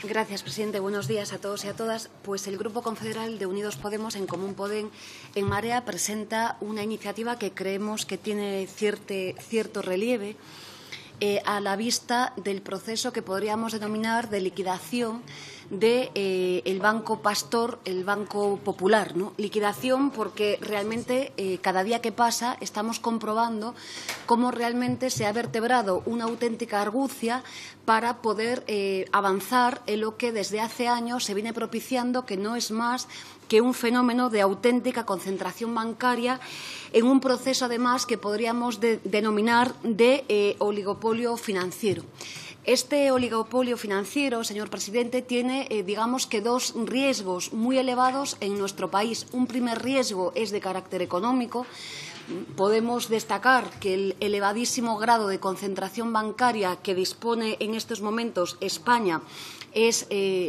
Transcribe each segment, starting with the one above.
Gracias, presidente. Buenos días a todos y a todas. Pues el Grupo Confederal de Unidos Podemos, en Común Podem, en Marea, presenta una iniciativa que creemos que tiene cierto relieve a la vista del proceso que podríamos denominar de liquidación del Banco Pastor, el Banco Popular, ¿no? Liquidación porque realmente cada día que pasa estamos comprobando cómo realmente se ha vertebrado una auténtica argucia para poder avanzar en lo que desde hace años se viene propiciando, que no es más que un fenómeno de auténtica concentración bancaria en un proceso, además, que podríamos denominar de oligopolio financiero. Este oligopolio financiero, señor presidente, tiene, digamos que, dos riesgos muy elevados en nuestro país. Un primer riesgo es de carácter económico. Podemos destacar que el elevadísimo grado de concentración bancaria que dispone en estos momentos España es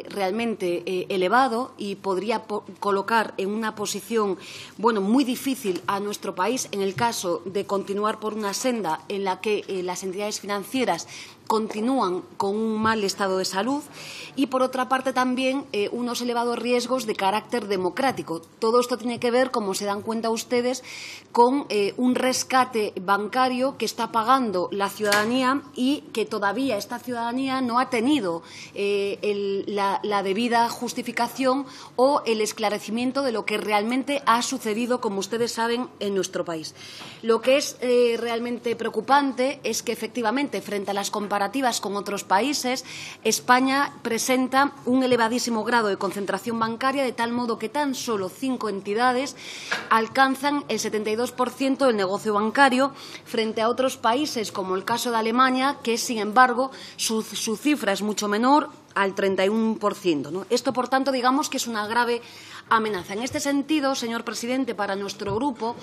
realmente elevado y podría colocar en una posición muy difícil a nuestro país en el caso de continuar por una senda en la que las entidades financieras continúan con un mal estado de salud y, por otra parte, también unos elevados riesgos de carácter democrático. Todo esto tiene que ver, como se dan cuenta ustedes, con un rescate bancario que está pagando la ciudadanía y que todavía esta ciudadanía no ha tenido la debida justificación o el esclarecimiento de lo que realmente ha sucedido, como ustedes saben, en nuestro país. Lo que es realmente preocupante es que, efectivamente, frente a las comparativas con otros países, España presenta un elevadísimo grado de concentración bancaria, de tal modo que tan solo 5 entidades alcanzan el 72% del negocio bancario, frente a otros países, como el caso de Alemania, que, sin embargo, su cifra es mucho menor, al 31%, ¿no? Esto, por tanto, digamos que es una grave amenaza. En este sentido, señor presidente, para nuestro grupo,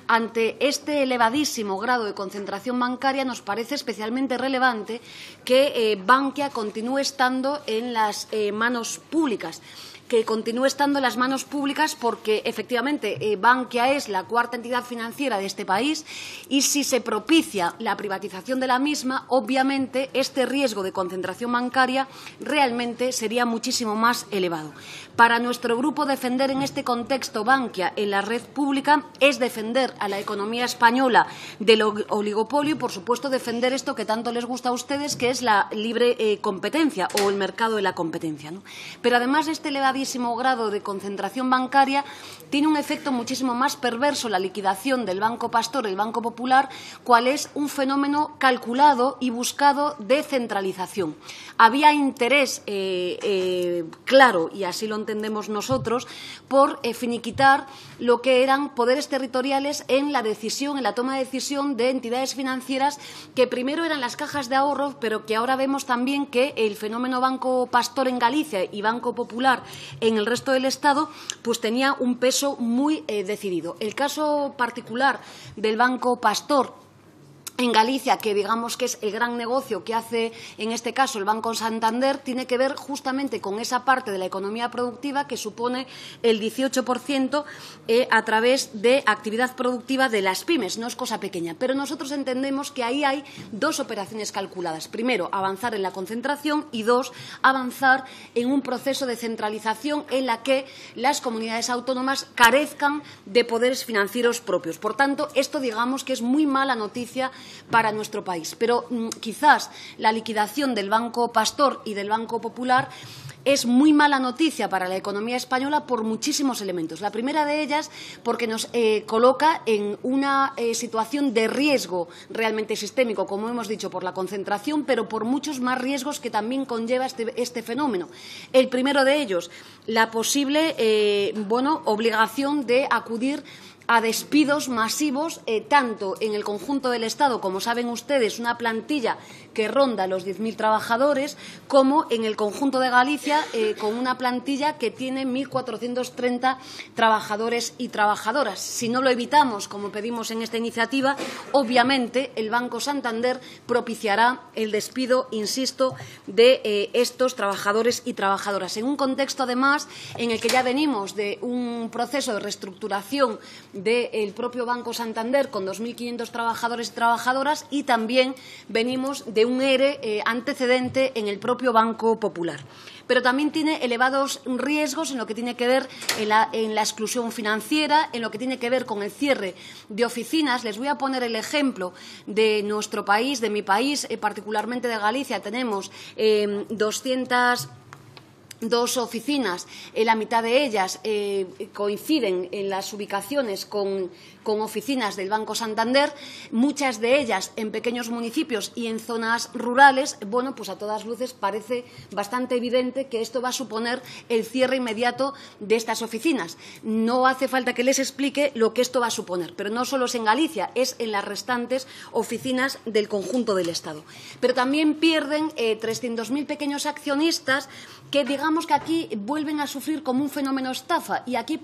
ante este elevadísimo grado de concentración bancaria, nos parece especialmente relevante que Bankia continúe estando en las manos públicas. Que continúe estando en las manos públicas porque, efectivamente, Bankia es la cuarta entidad financiera de este país y si se propicia la privatización de la misma, obviamente, este riesgo de concentración bancaria realmente sería muchísimo más elevado. Para nuestro grupo, defender en este contexto Bankia en la red pública es defender a la economía española del oligopolio y, por supuesto, defender esto que tanto les gusta a ustedes, que es la libre competencia o el mercado de la competencia, ¿no? Pero, además de este elevadísimo grado de concentración bancaria, tiene un efecto muchísimo más perverso la liquidación del Banco Pastor, el Banco Popular, cual es un fenómeno calculado y buscado de centralización. Había interés claro, y así lo entendemos nosotros, por finiquitar lo que eran poderes territoriales en la decisión, en la toma de decisión de entidades financieras que primero eran las cajas de ahorro, pero que ahora vemos también que el fenómeno Banco Pastor en Galicia y Banco Popular en el resto del Estado pues tenía un peso muy decidido. El caso particular del Banco Pastor en Galicia, que digamos que es el gran negocio que hace en este caso el Banco Santander, tiene que ver justamente con esa parte de la economía productiva que supone el 18% a través de actividad productiva de las pymes. No es cosa pequeña, pero nosotros entendemos que ahí hay dos operaciones calculadas. Primero, avanzar en la concentración y dos, avanzar en un proceso de centralización en la que las comunidades autónomas carezcan de poderes financieros propios. Por tanto, esto digamos que es muy mala noticia para nuestro país. Pero quizás la liquidación del Banco Pastor y del Banco Popular es muy mala noticia para la economía española por muchísimos elementos. La primera de ellas porque nos coloca en una situación de riesgo realmente sistémico, como hemos dicho, por la concentración, pero por muchos más riesgos que también conlleva este fenómeno. El primero de ellos, la posible obligación de acudir a despidos masivos, tanto en el conjunto del Estado, como saben ustedes, una plantilla que ronda los 10.000 trabajadores, como en el conjunto de Galicia, con una plantilla que tiene 1.430 trabajadores y trabajadoras. Si no lo evitamos, como pedimos en esta iniciativa, obviamente el Banco Santander propiciará el despido, insisto, de estos trabajadores y trabajadoras, en un contexto, además, en el que ya venimos de un proceso de reestructuración del propio Banco Santander con 2.500 trabajadores y trabajadoras y también venimos de de un ERE antecedente en el propio Banco Popular. Pero también tiene elevados riesgos en lo que tiene que ver en la exclusión financiera, en lo que tiene que ver con el cierre de oficinas. Les voy a poner el ejemplo de nuestro país, de mi país, particularmente de Galicia. Tenemos 202 oficinas, la mitad de ellas coinciden en las ubicaciones con oficinas del Banco Santander, muchas de ellas en pequeños municipios y en zonas rurales. Bueno, pues a todas luces parece bastante evidente que esto va a suponer el cierre inmediato de estas oficinas. No hace falta que les explique lo que esto va a suponer, pero no solo es en Galicia, es en las restantes oficinas del conjunto del Estado. Pero también pierden 300.000 pequeños accionistas que, digamos que aquí vuelven a sufrir como un fenómeno estafa. Y aquí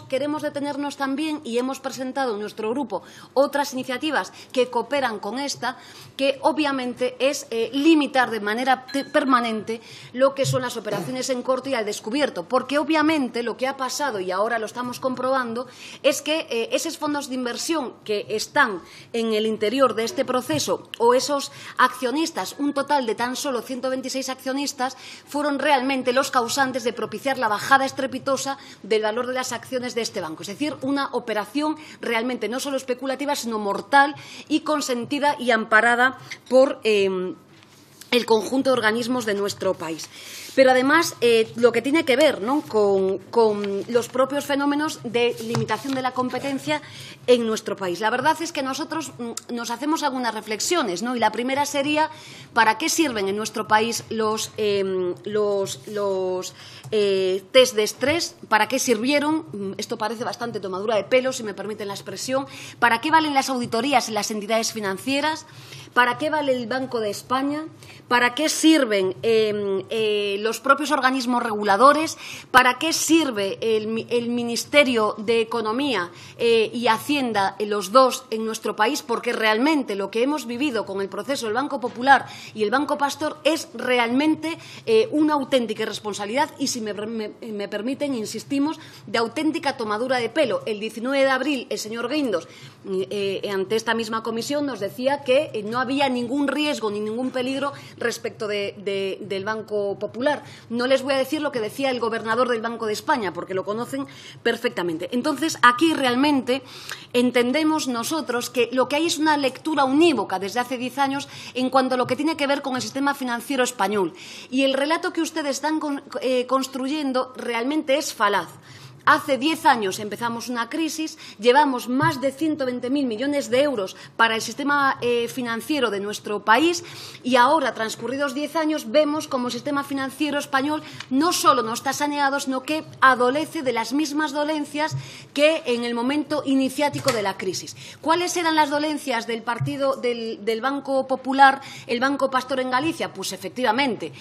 queremos detenernos también, y hemos presentado en nuestro grupo otras iniciativas que cooperan con esta, que obviamente es limitar de manera permanente lo que son las operaciones en corto y al descubierto. Porque obviamente lo que ha pasado, y ahora lo estamos comprobando, es que esos fondos de inversión que están en el interior de este proceso, o esos accionistas, un total de tan solo 126 accionistas, fueron realmente los causantes de propiciar la bajada estrepitosa del valor de las acciones de este banco. Es decir, una operación realmente no solo especulativa, sino mortal y consentida y amparada por el conjunto de organismos de nuestro país. Pero además, lo que tiene que ver, ¿no?, con los propios fenómenos de limitación de la competencia en nuestro país. La verdad es que nosotros nos hacemos algunas reflexiones, ¿no? Y la primera sería, ¿para qué sirven en nuestro país los test de estrés? ¿Para qué sirvieron? Esto parece bastante tomadura de pelo, si me permiten la expresión. ¿Para qué valen las auditorías en las entidades financieras? ¿Para qué vale el Banco de España? ¿Para qué sirven los propios organismos reguladores? ¿Para qué sirve el Ministerio de Economía y Hacienda, los dos en nuestro país? Porque realmente lo que hemos vivido con el proceso del Banco Popular y el Banco Pastor es realmente una auténtica irresponsabilidad y, si me permiten, insistimos, de auténtica tomadura de pelo. El 19 de abril, el señor Guindos, ante esta misma comisión, nos decía que no había ningún riesgo ni ningún peligro respecto del Banco Popular. No les voy a decir lo que decía el gobernador del Banco de España, porque lo conocen perfectamente. Entonces, aquí realmente entendemos nosotros que lo que hay es una lectura unívoca desde hace 10 años en cuanto a lo que tiene que ver con el sistema financiero español. Y el relato que ustedes están construyendo realmente es falaz. Hace 10 años empezamos una crisis, llevamos más de 120.000 millones de euros para el sistema financiero de nuestro país y ahora, transcurridos 10 años, vemos como el sistema financiero español no solo no está saneado, sino que adolece de las mismas dolencias que en el momento iniciático de la crisis. ¿Cuáles eran las dolencias del partido del Banco Popular, el Banco Pastor en Galicia? Pues efectivamente,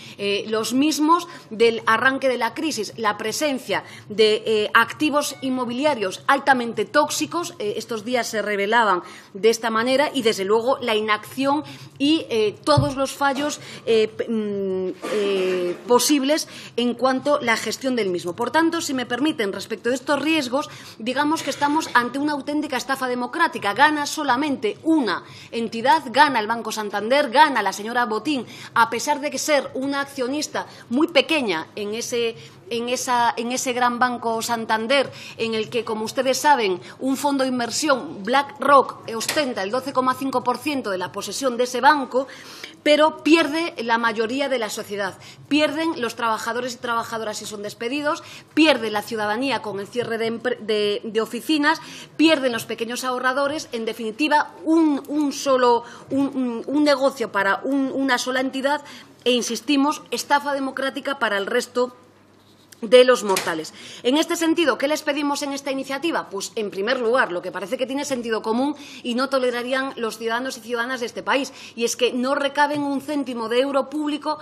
los mismos del arranque de la crisis, la presencia de activos inmobiliarios altamente tóxicos, estos días se revelaban de esta manera, y desde luego la inacción y todos los fallos posibles en cuanto a la gestión del mismo. Por tanto, si me permiten, respecto de estos riesgos, digamos que estamos ante una auténtica estafa democrática. Gana solamente una entidad, gana el Banco Santander, gana la señora Botín, a pesar de que ser una accionista muy pequeña en ese gran Banco Santander, en el que, como ustedes saben, un fondo de inversión, BlackRock, ostenta el 12,5% de la posesión de ese banco, pero pierde la mayoría de la sociedad. Pierden los trabajadores y trabajadoras si son despedidos, pierde la ciudadanía con el cierre de oficinas, pierden los pequeños ahorradores. En definitiva, un negocio para una sola entidad e, insistimos, estafa democrática para el resto de los mortales. En este sentido, ¿qué les pedimos en esta iniciativa? Pues, en primer lugar, lo que parece que tiene sentido común y no tolerarían los ciudadanos y ciudadanas de este país, y es que no recaben un céntimo de euro público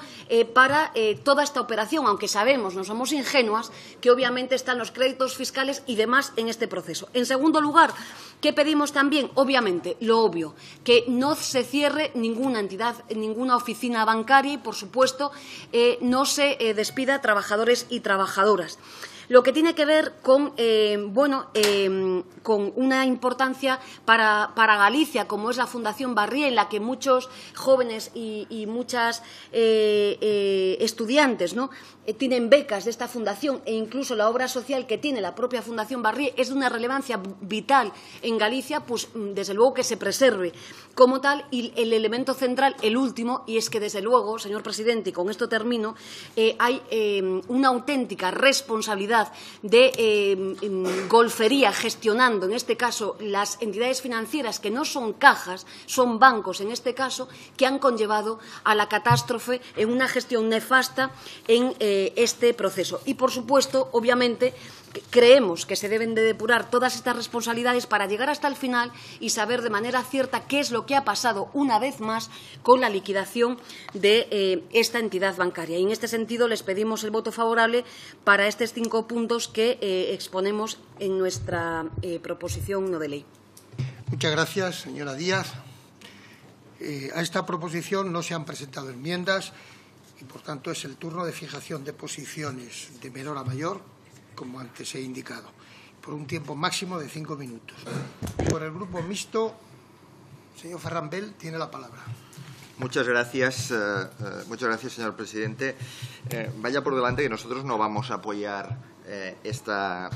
para toda esta operación, aunque sabemos, no somos ingenuas, que obviamente están los créditos fiscales y demás en este proceso. En segundo lugar, ¿qué pedimos también? Obviamente, lo obvio, que no se cierre ninguna entidad, ninguna oficina bancaria y, por supuesto, no se despida trabajadores y trabajadoras. lo que tiene que ver con, con una importancia para Galicia, como es la Fundación Barrié, en la que muchos jóvenes y muchas estudiantes, ¿no?, tienen becas de esta fundación, e incluso la obra social que tiene la propia Fundación Barrié es de una relevancia vital en Galicia, pues desde luego que se preserve como tal. Y el elemento central, el último, y es que desde luego, señor presidente, y con esto termino, hay una auténtica responsabilidad de golfería gestionando, en este caso, las entidades financieras que no son cajas, son bancos en este caso, que han conllevado a la catástrofe en una gestión nefasta en este proceso. Y, por supuesto, obviamente, creemos que se deben de depurar todas estas responsabilidades para llegar hasta el final y saber de manera cierta qué es lo que ha pasado una vez más con la liquidación de esta entidad bancaria. Y en este sentido les pedimos el voto favorable para estos 5 puntos que exponemos en nuestra proposición no de ley. Muchas gracias, señora Díaz. A esta proposición no se han presentado enmiendas y, por tanto, es el turno de fijación de posiciones de menor a mayor, como antes he indicado, por un tiempo máximo de 5 minutos. Por el Grupo Mixto, señor Ferran Bel tiene la palabra. Muchas gracias, señor presidente. Vaya por delante que nosotros no vamos a apoyar esta